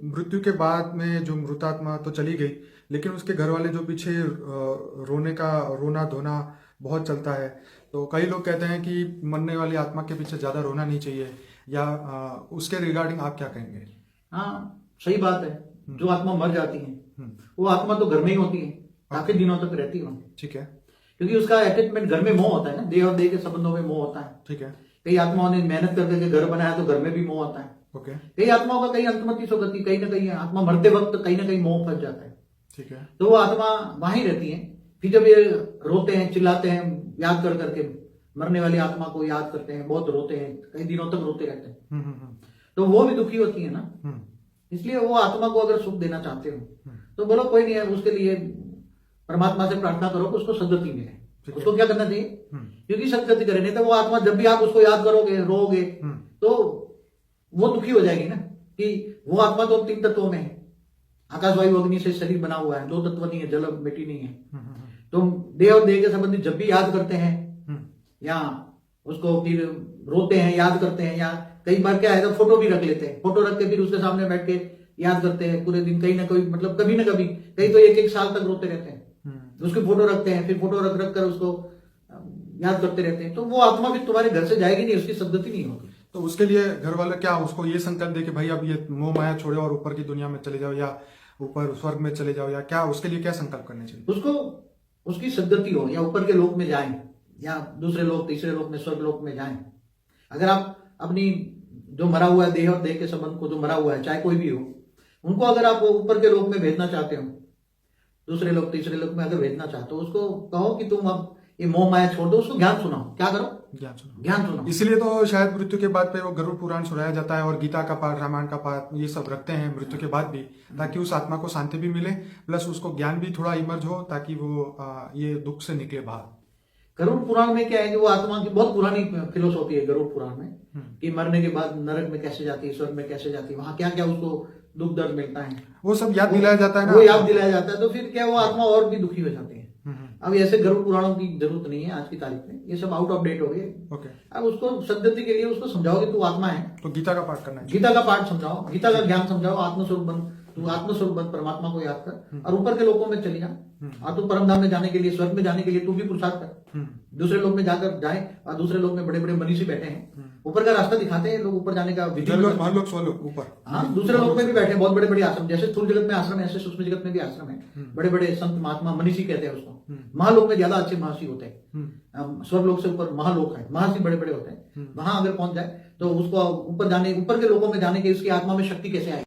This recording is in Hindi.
मृत्यु के बाद में जो मृतात्मा तो चली गई, लेकिन उसके घर वाले जो पीछे रोना धोना बहुत चलता है। तो कई लोग कहते हैं कि मरने वाली आत्मा के पीछे ज्यादा रोना नहीं चाहिए, या उसके रिगार्डिंग आप क्या कहेंगे? हाँ, सही बात है। जो आत्मा मर जाती है वो आत्मा तो घर में ही होती है, काफी दिनों तक रहती है। ठीक है। क्योंकि उसका अटैचमेंट घर में मोह होता है ना, देह और देह के संबंधों में मोह होता है। ठीक है। कई आत्माओं ने मेहनत करके घर बनाया तो घर में भी मोह होता है। ओके। कई आत्माओं का कई अंतमति सोगति, कहीं ना कहीं आत्मा मरते वक्त कहीं ना कहीं मोह फंस जाता है। ठीक है। तो वो आत्मा वहां ही रहती है। फिर जब ये रोते हैं, चिल्लाते हैं, याद कर करके मरने वाली आत्मा को याद करते हैं, बहुत रोते हैं, कई दिनों तक रोते रहते हैं, तो वो भी दुखी होती है ना। इसलिए वो आत्मा को अगर सुख देना चाहते हो तो बोलो कोई नहीं है, उसके लिए परमात्मा से प्रार्थना करो कि उसको सदगति मिले। उसको क्या करना चाहिए? क्योंकि सदगति करे, नहीं तो वो आत्मा जब भी आप उसको याद करोगे, रोगे, तो वो दुखी हो जाएगी ना। कि वो आत्मा तो 3 तत्वों में है, आकाश वायु अग्नि से शरीर बना हुआ है, 2 तत्व नहीं है, जल मिट्टी नहीं है। तो देह और देह के संबंधी जब भी याद करते हैं या उसको फिर रोते हैं, याद करते हैं, या कई बार क्या है तो फोटो भी रख लेते हैं, फोटो रख के फिर उसके सामने बैठ के याद करते हैं पूरे दिन। कहीं ना कोई मतलब कभी ना कभी, कई तो 1-1 साल तक रोते रहते हैं, उसकी फोटो रखते हैं, फिर फोटो रख रख कर उसको याद करते रहते हैं। तो वो आत्मा भी तुम्हारे घर से जाएगी नहीं, उसकी सदगति नहीं होगी। तो उसके लिए घर वाले क्या उसको ये संकल्प दे कि भाई अब ये मोह माया छोड़े और ऊपर की दुनिया में चले जाओ, या ऊपर स्वर्ग में चले जाओ, या क्या उसके लिए क्या संकल्प करने चाहिए? उसको उसकी सदगति हो, या ऊपर के लोक में जाएं, या दूसरे लोक, तीसरे लोक में, स्वर्ग लोक में जाएं। अगर आप अपनी जो मरा हुआ है, देह और देह के संबंध को जो मरा हुआ है, चाहे कोई भी हो, उनको अगर आप ऊपर के लोक में भेजना चाहते हो, दूसरे लोग तीसरे लोग में अगर भेजना चाहते हो, उसको कहो कि तुम अब ये मोह माया छोड़ दो, उसको ज्ञान सुनाओ। क्या करो? ज्ञान सुनाओ। इसलिए तो शायद मृत्यु के बाद पे वो गरुड़ पुराण सुनाया जाता है और गीता का पाठ, रामायण का पाठ, ये सब रखते हैं मृत्यु के बाद भी, ताकि उस आत्मा को शांति भी मिले, प्लस उसको ज्ञान भी थोड़ा इमर्ज हो, ताकि वो ये दुख से निकले बाहर। गरुड़ पुराण में क्या है कि वो आत्मा की बहुत पुरानी फिलोसॉफी है गरुड़ पुराण में, कि मरने के बाद नरक में कैसे जाती है, स्वर्ग में कैसे जाती है, वहां क्या क्या उसको दुख दर्द मिलता है, वो सब याद दिलाया जाता है ना। वो याद दिलाया जाता है। तो फिर क्या वो आत्मा और भी दुखी हो जाती है। अब ऐसे गरुड़ पुराणों की जरूरत नहीं है आज की तारीख में, ये सब आउट ऑफ डेट हो गए। ओके। अब उसको सदगति के लिए उसको समझाओ कि तू आत्मा है, तो गीता का पाठ करना है, गीता का पाठ समझाओ, गीता का ज्ञान समझाओ, आत्मस्वरूप बन, तू आत्मस्वरूप बन, परमात्मा को याद कर और ऊपर के लोगों में चली जा। और तू परमधाम में जाने के लिए, स्वर्ग में जाने के लिए तू भी पुरुषार्थ कर। दूसरे लोग में जाकर जाए, और दूसरे लोग में बड़े बड़े मनीषी बैठे हैं, ऊपर का रास्ता दिखाते हैं लोग, ऊपर जाने का विधि ऊपर। हाँ, दूसरे लोग में भी बैठे बहुत बड़े बड़े आश्रम, जैसे स्थूल जगत में आश्रम है, ऐसे सूक्ष्म जगत में भी आश्रम है। बड़े बड़े संत महात्मा, मनीषी कहते हैं उसको। महालोक में ज्यादा अच्छे महर्षि होते हैं, स्वर्ग लोक से ऊपर महालोक है, महर्षि बड़े बड़े होते हैं। वहां अगर पहुंच जाए तो उसको ऊपर के लोगों में जाने की उसकी आत्मा में शक्ति कैसे आएगी?